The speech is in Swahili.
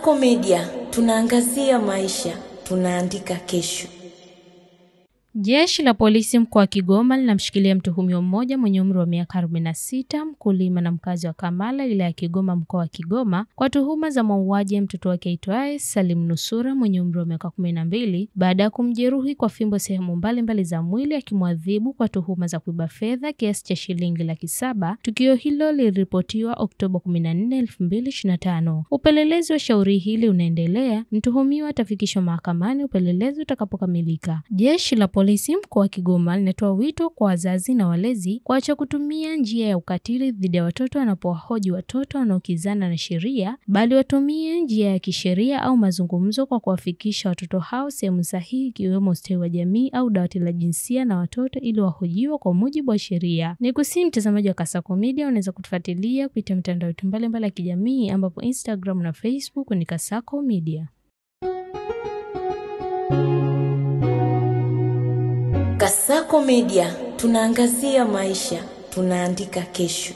Kasako Media, tunaangazia maisha, tunaandika kesho. Jeshi la polisi mkoa wa Kigoma linamshikilia mtuhumiwa mmoja mwenye umri wa miaka 46, mkulima na mkazi wa Kamala wilaya ya Kigoma mkoa wa Kigoma kwa tuhuma za mauaji ya mtoto wake aitwaye Salim Nusura mwenye umri wa miaka 12 baada ya kumjeruhi kwa fimbo sehemu mbalimbali za mwili akimwadhibu kwa tuhuma za kuiba fedha kiasi cha shilingi 700,000. Tukio hilo liliripotiwa Oktoba 14, 2025. Upelelezi wa shauri hili unaendelea. Mtuhumiwa atafikishwa mahakamani upelelezi utakapokamilika. Jeshi la polisi mkoa wa Kigoma linatoa wito kwa wazazi na walezi kuacha kutumia njia ya ukatili dhidi ya watoto wanapowahoji watoto wanaokizana na sheria, bali watumie njia ya kisheria au mazungumzo kwa kuwafikisha watoto hao sehemu sahihi ikiwemo ustawi wa jamii au dawati la jinsia na watoto ili wahojiwe kwa mujibu wa sheria. Nikusihi mtazamaji wa Kasako Media, unaweza kutufuatilia kupitia mitandao yetu mbalimbali ya kijamii ambapo Instagram na Facebook ni Kasako Media. Kasako Media, tunaangazia maisha, tunaandika kesho.